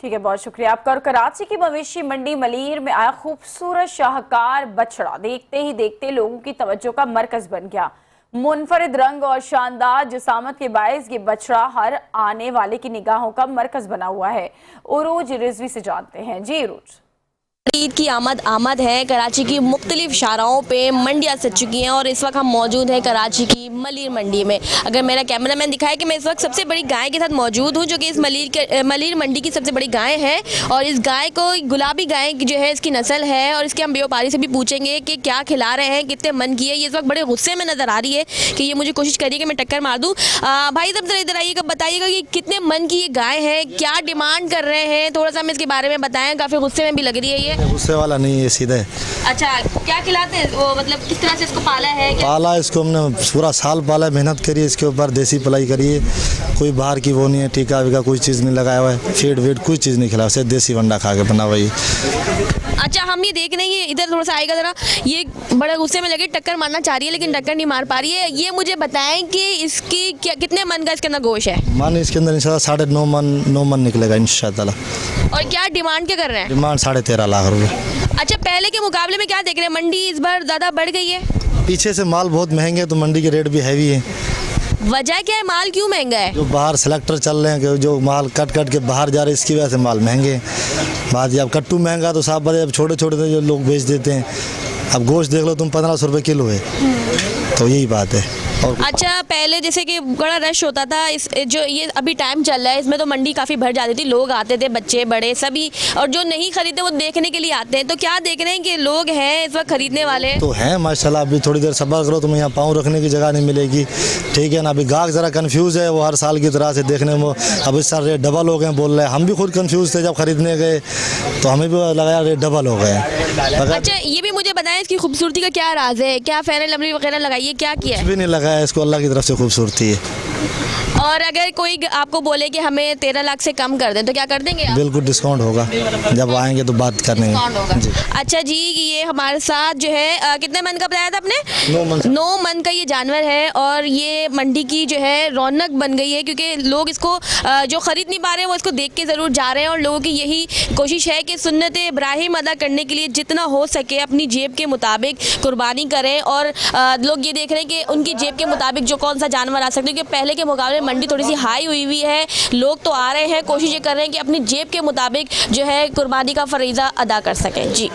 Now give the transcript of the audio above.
ठीक है, बहुत शुक्रिया आपका। और कराची की मवेशी मंडी मलीर में आया खूबसूरत शाहकार बछड़ा देखते ही देखते लोगों की तवज्जो का मरकज बन गया। मुनफरिद रंग और शानदार जिसामत के बायस ये बछड़ा हर आने वाले की निगाहों का मरकज बना हुआ है। उरूज रिजवी से जानते हैं। जी उरूज। ईद की आमद है। कराची की मुख्तलिफ शाराओं पे मंडियाँ सज चुकी हैं और इस वक्त हम मौजूद हैं कराची की मलीर मंडी में। अगर मेरा कैमरामैन दिखाए कि मैं इस वक्त सबसे बड़ी गाय के साथ मौजूद हूँ, जो कि इस मलीर मंडी की सबसे बड़ी गाय है। और इस गाय को गुलाबी गाय जो है इसकी नस्ल है, और इसके हम व्यापारी से भी पूछेंगे कि क्या खिला रहे हैं, कितने मन की है। ये इस वक्त बड़े गुस्से में नजर आ रही है कि ये मुझे कोशिश करिए कि मैं टक्कर मार दूँ। भाई साहब जरा इधर आइएगा, बताइएगा कि कितने मन की ये गाय है, क्या डिमांड कर रहे हैं, थोड़ा सा हमें इसके बारे में बताएं। काफ़ी गुस्से में भी लग रही है ये। गुस्से वाला नहीं है, सीधा है। अच्छा, क्या खिलाते हैं वो, मतलब किस तरह से इसको पाला है? पाला इसको हमने पूरा साल पाला, मेहनत करी इसके ऊपर, देसी पलाई करी है। कोई बाहर की वो नहीं है, टीका वीका कोई चीज़ नहीं लगाया हुआ है, फीड वीड कोई चीज़ नहीं खिलाया, सिर्फ देसी वंडा खा के बना हुआ है। अच्छा, हम ये देख रहे हैं, ये इधर थोड़ा सा आएगा जरा। ये बड़ा गुस्से में लगे, टक्कर मारना चाह रही है लेकिन टक्कर नहीं मार पा रही है। ये मुझे बताएं कि इसकी कितने मन का इसके अंदर गोश्त है? मन इसके अंदर इंशाल्लाह 9.5 मन निकलेगा इंशाल्लाह। और क्या डिमांड क्या कर रहे हैं? डिमांड 13.5 लाख रुपये। अच्छा, पहले के मुकाबले में क्या देख रहे हैं, मंडी इस बार ज़्यादा बढ़ गई है? पीछे से माल बहुत महंगे, तो मंडी के रेट भी हैवी है। वजह क्या है, माल क्यों महंगा है? जो बाहर सेलेक्टर चल रहे हैं, जो माल कट कट के बाहर जा रहे हैं, इसकी वजह से माल महंगे हैं। बात ये अब कट्टू महंगा तो साफ बात है, अब छोटे छोटे जो लोग बेच देते हैं। अब गोश्त देख लो तुम, 1500 रुपये किलो है, तो यही बात है। अच्छा, पहले जैसे कि बड़ा रश होता था, इस जो ये अभी टाइम चल रहा है इसमें तो मंडी काफ़ी भर जाती थी, लोग आते थे, बच्चे बड़े सभी, और जो नहीं खरीदते वो देखने के लिए आते हैं। तो क्या देख रहे हैं कि लोग हैं इस वक्त खरीदने वाले? तो हैं माशाल्लाह। अभी थोड़ी देर सब्र करो, तुम्हें यहाँ पाँव रखने की जगह नहीं मिलेगी, ठीक है ना। अभी गाहक ज़रा कंफ्यूज है, वो हर साल की तरह से देखने में अब इस साल रेट डबल हो गए बोल रहे हैं। हम भी खुद कंफ्यूज थे जब खरीदने गए, तो हमें भी लगा रेट डबल हो गए। अच्छा, ये भी मुझे बताएं इसकी खूबसूरती का क्या राज है, क्या फेयर एंड लवली वगैरह लगाइए, क्या किया है? कुछ भी नहीं लगाया इसको, अल्लाह की तरफ से खूबसूरती है। और अगर कोई आपको बोले कि हमें 13 लाख से कम कर दें तो क्या कर देंगे आप? बिल्कुल डिस्काउंट होगा, जब आएंगे तो बात करने जी। अच्छा जी, ये हमारे साथ जो है कितने मन का बताया था आपने? 9 मन का ये जानवर है, और ये मंडी की जो है रौनक बन गई है, क्योंकि लोग इसको जो खरीद नहीं पा रहे हैं वो इसको देख के ज़रूर जा रहे हैं। और लोगों की यही कोशिश है कि सुन्नत इब्राहिम अदा करने के लिए जितना हो सके अपनी जेब के मुताबिक कुर्बानी करें। और लोग ये देख रहे हैं कि उनकी जेब के मुताबिक जो कौन सा जानवर आ सकता है, क्योंकि पहले के मुकाबले मंडी थोड़ी सी हाई हुई है। लोग तो आ रहे हैं, कोशिश ये कर रहे हैं कि अपनी जेब के मुताबिक जो है कुर्बानी का फरीज़ा अदा कर सकें। जी।